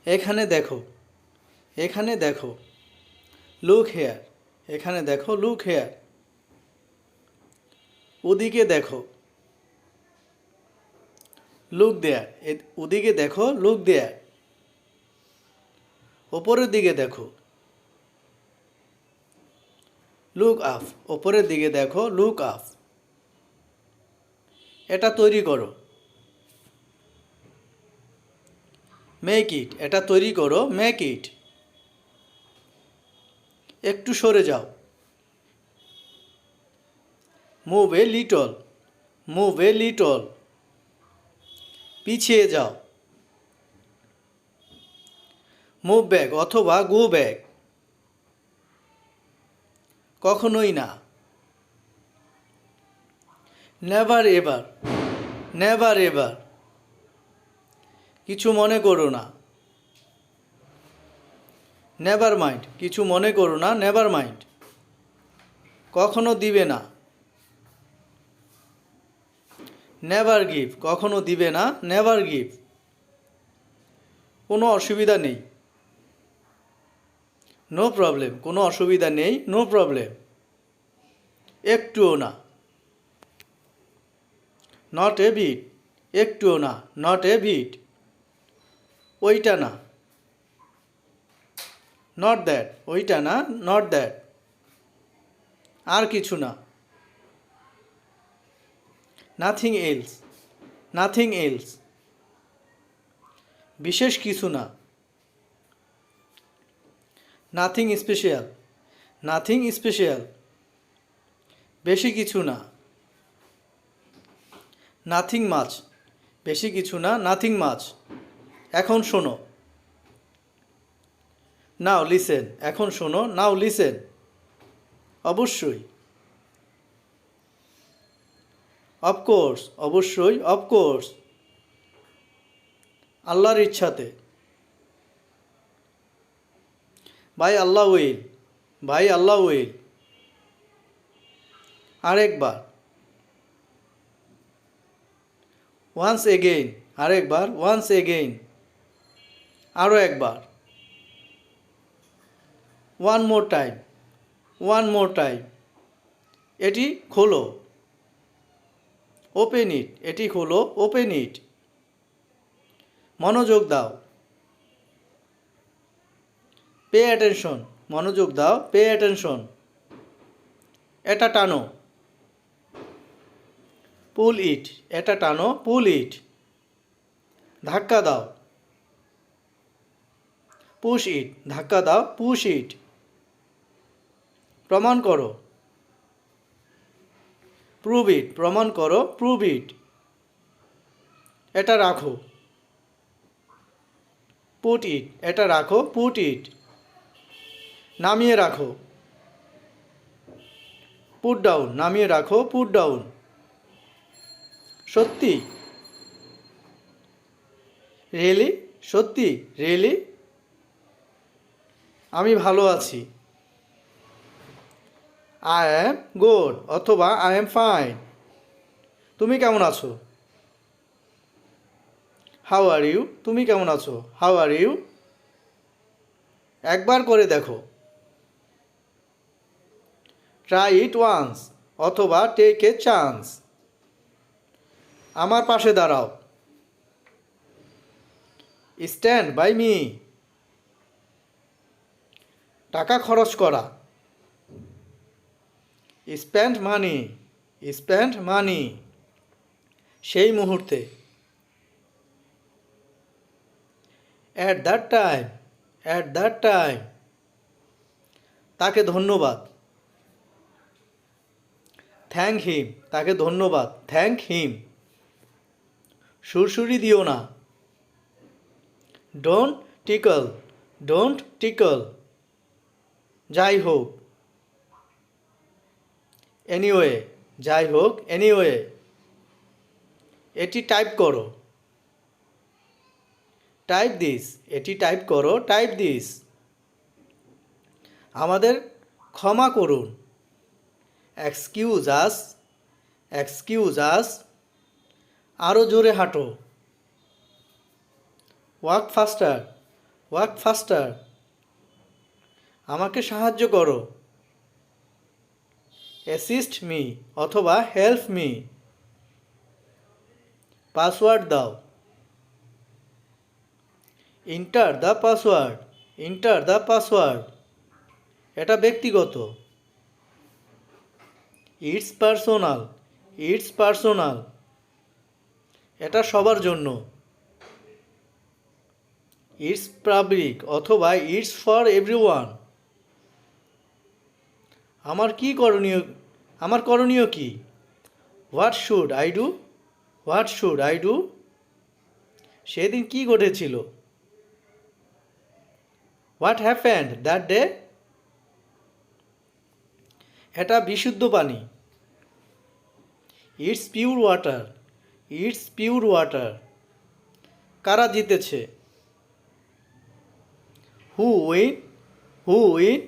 এখানে দেখো, এখানে দেখো, লুক হেয়ার, এখানে দেখো, লুক হেয়ার। ওদিকে দেখো, লুক দেয়ার, ওদিকে দেখো, লুক দেয়ার। ওপরের দিকে দেখো, লুক আপ, ওপরের দিকে দেখো, লুক আপ। এটা তৈরি করো, মেক ইট, এটা তৈরি করো, মেক ইট। একটু সরে যাও, move a little, move a little. পিছিয়ে যাও, মুভ ব্যাক অথবা গো ব্যাক। কখনোই না, নেভার এভার, নেভার এভার। কিছু মনে করো না, নেভার মাইন্ড, কিছু মনে করো না, নেভার মাইন্ড। কখনো দিবে না, নেভার গিভ, কখনো দিবে না, নেভার গিভ। কোনো অসুবিধা নেই, নো প্রবলেম, কোনো অসুবিধা নেই, নো প্রবলেম। একটুও না, নট এ বিট, একটুও না, নট এ বিট। ওইটা না, নট দ্যাট, ওইটা না, নট দ্যাট। আর কিছু না, নাথিং এলস, নাথিং এলস। বিশেষ কিছু না, নাথিং স্পেশাল, নাথিং স্পেশাল। বেশি কিছু না, নাথিং মাচ, বেশি কিছু না, নাথিং মাচ। এখন শোনো, নাও লিসেন, এখন শোনো, নাও লিসেন। অবশ্যই, অফকোর্স, অবশ্যই, অফকোর্স। আল্লাহর ইচ্ছাতে, by Allah will, by Allah will. আরেকবার, ওয়ান্স এগেইন, আরেকবার, ওয়ান্স এগেইন। আরও একবার, one more time, one more time. এটি খোলো, ওপেন ইট, এটি খোলো, ওপেন ইট। মনোযোগ দাও, পে অ্যাটেনশন, মনোযোগ দাও, পে অ্যাটেনশন। এটা টানো, পুল ইট, এটা টানো, পুল ইট। ধাক্কা দাও, পুশ ইট, ধাক্কা দাও, পুশ ইট। প্রমাণ করো, প্রুভ ইট, প্রমাণ করো, প্রুভ ইট। এটা রাখো, পুট ইট, এটা রাখো, পুট ইট। নামিয়ে রাখো, পুট ডাউন, নামিয়ে রাখো, পুট ডাউন। সত্যি, রিয়েলি, সত্যি, রিয়েলি। আমি ভালো আছি, আই অ্যাম গুড অথবা আই অ্যাম ফাইন। তুমি কেমন আছো? হাউ আর ইউ, তুমি কেমন আছো? How are you. একবার করে দেখো, ট্রাই ইট ওয়ান্স অথবা টেক এ চান্স। আমার পাশে দাঁড়াও, স্ট্যান্ড বাই মি। টাকা খরচ করা, স্পেন্ড মানি, স্পেন্ড মানি। সেই মুহূর্তে, at that time, at that time. তাকে ধন্যবাদ, থ্যাংক হিম, তাকে ধন্যবাদ, থ্যাংক হিম। সুরসুরি দিও না, ডোন্ট টিকল, ডোন্ট টিকল। যাই হোক, এনিওয়ে, যাই হোক, এনিওয়ে। এটি টাইপ করো, টাইপ দিস, এটি টাইপ করো, টাইপ দিস। আমাদের ক্ষমা করুন, এক্সকিউজ আস, এক্সকিউজ আস। আরও জোরে হাঁটো, ওয়াক ফাস্টার, ওয়ার্ক ফাস্টার, আমাকে সাহায্য করো। অ্যাসিস্ট মি অথবা হেল্প মি, পাসওয়ার্ড দাও। Enter the password, enter the password, এটা ব্যক্তিগত। ইটস পার্সোনাল, ইটস পার্সোনাল, এটা সবার জন্য। ইটস পাবলিক অথবা ইটস ফর এভরিওয়ান, আমার করণীয় কি? What should I do, what should I do, সেদিন কি ঘটেছিল? হোয়াট হ্যাপেন্ড দ্যাট ডে, এটা বিশুদ্ধ পানি। It's pure water, it's pure water, কারা জিতেছে? হু উইন, হু উইন,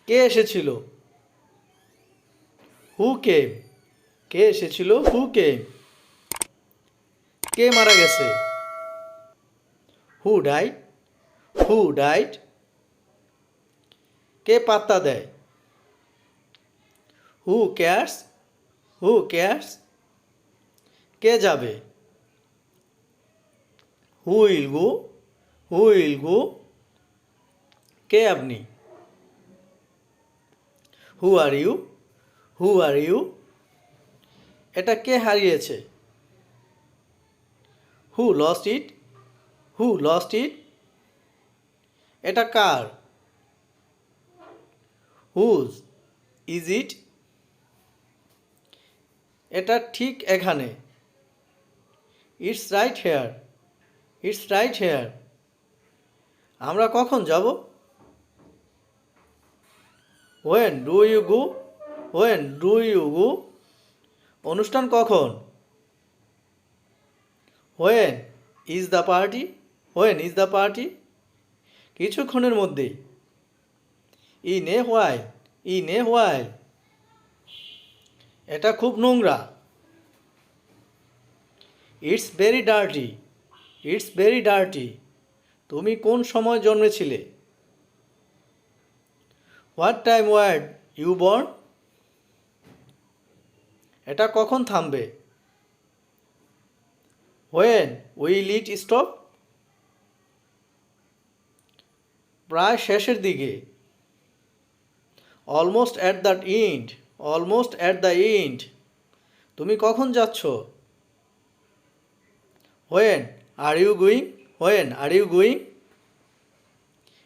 কে এসেছিল? হু কেম, কে এসেছিল? হু কেম, কে মারা গেছে? হু ডাইড, হু ডাইড, কে পাত্তা দেয়? হু কেয়ার্স, হু কেয়ার্স, কে যাবে? Who will go, who will go, কে আপনি? হু are you, who are you, এটা কে হারিয়েছে? হু lost it, who lost it, এটা কার? হুজ ইজ ইট, এটা ঠিক এখানে। It's right here, it's right here, আমরা কখন যাব? When do you go, when do you go, অনুষ্ঠান কখন? When is the party, when is the party, কিছুক্ষণের মধ্যেই। In a while, in a while, এটা খুব নোংরা। It's very dirty, it's very dirty, তুমি কোন সময় জন্মেছিলে? What time were you born, এটা কখন থামবে? হোয়েন উইল ইট স্টপ, প্রায় শেষের দিকে। Almost at the end, almost at the end, তুমি কখন যাচ্ছ? When are you going, when are you going,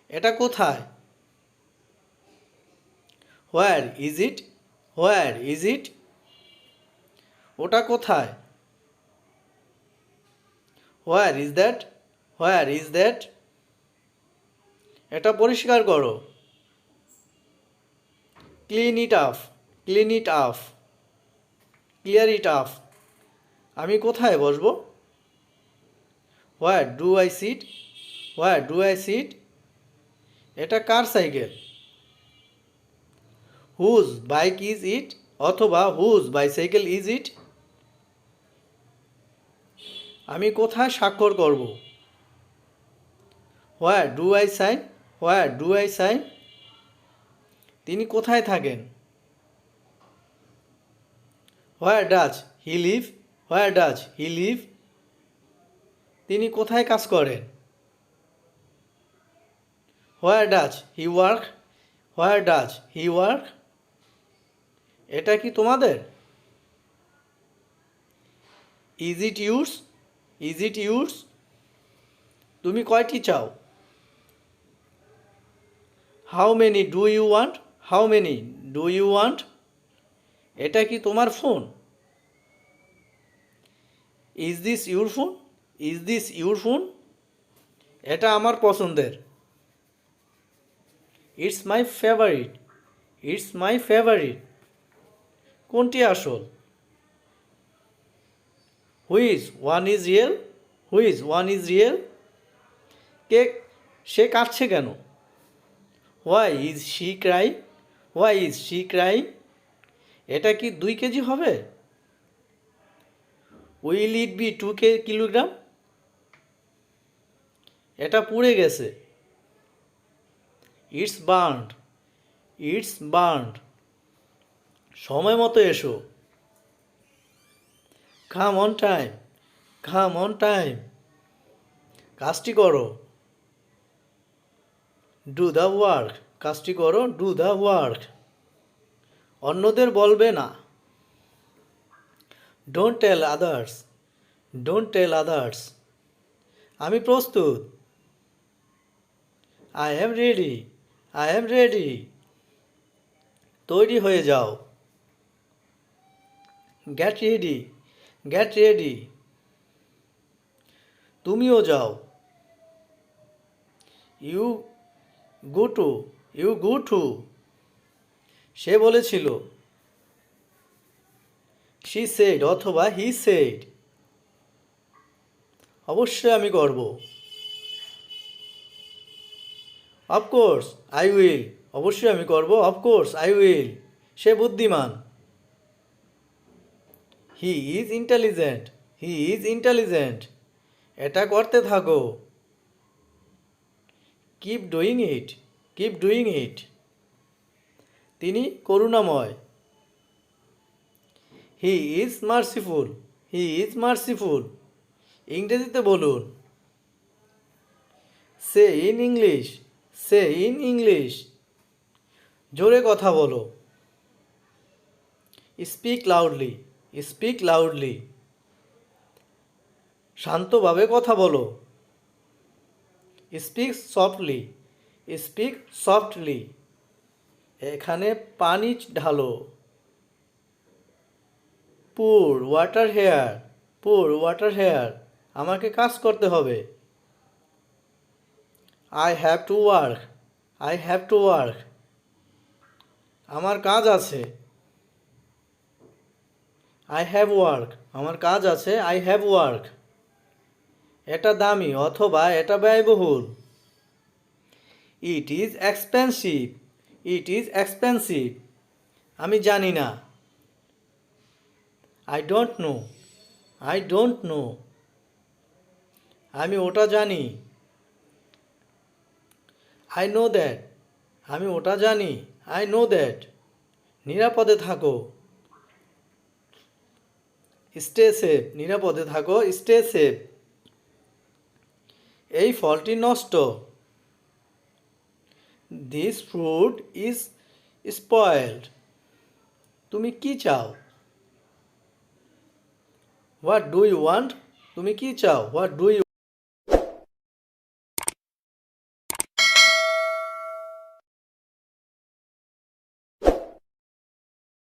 এটা কোথায়? Where is it, where is it, ওটা কোথায়? Where is that, where is that, এটা পরিষ্কার করো। Clean it up, clean it up, clear it up, আমি কোথায় বসবো? Where do I sit, where do I sit, এটা কার cycle? Whose bike is it অথবা হুজ বাইসাইকেল ইজ ইট, আমি কোথায় স্বাক্ষর করব? Where do I sign, where do I sign, তিনি কোথায় থাকেন? Where does he live, where does he live, তিনি কোথায় কাজ করেন? Where does he work, where does he work, এটা কি তোমাদের? Is it yours, is it yours, তুমি কয়টি চাও? How many do you want, how many do you want, এটা কি তোমার phone? Is this your phone, is this your phone, এটা আমার পছন্দের। It's my favourite, it's my favourite, কোনটি আসল? Which one is real, which one is real, কে সে কাঁদছে কেন? Why is she Cry, why is she Cry, এটা কি 2 কেজি হবে? উইল ইট বি 2 কিলোগ্রাম, এটা পুড়ে গেছে। It's burned, it's burned. সময় মতো এসো। Come on time, come on time. কাজটি করো। ডু দ্য ওয়ার্ক, কাজটি করো, ডু দ্য ওয়ার্ক। অন্যদের বলবে না। Don't tell others, don't tell others. আমি প্রস্তুত। I am ready, I am ready. তৈরি হয়ে যাও। Get ready, get ready. তুমিও যাও। You go too, you go too. সে বলেছিল। শি সেড অথবা হি সেড। অবশ্যই আমি করব। অফকোর্স আই উইল, অবশ্যই আমি করব, অফকোর্স আই উইল। সে বুদ্ধিমান। He is intelligent, he is intelligent. এটা করতে থাকো। Keep doing it, keep doing it. তিনি করুণাময়। He is merciful, he is merciful. ইংরেজিতে বলুন। Say in English, say in English. জোরে কথা বলো। Speak loudly, speak loudly. শান্তভাবে কথা বলো। Speak softly, speak softly. এখানে পানি ঢালো। Pour water here, pour water here. আমাকে কাজ করতে হবে। I have to work, I have to work. আমার কাজ আছে। আই হ্যাভ ওয়ার্ক, আমার কাজ আছে, আই হ্যাভ ওয়ার্ক। এটা দামি অথবা এটা ব্যয়বহুল। It is expensive, it is expensive. আমি জানি না। I don't know, I don't know. আমি ওটা জানি। আই নো দ্যাট, আমি ওটা জানি, আই নো দ্যাট। নিরাপদে থাকো। স্টে সেফ, নিরাপদে থাকো, স্টে সেফ। এই ফলটি নষ্ট। This fruit is spoiled. তুমি কি চাও? What do you want? তুমি কি চাও? What do you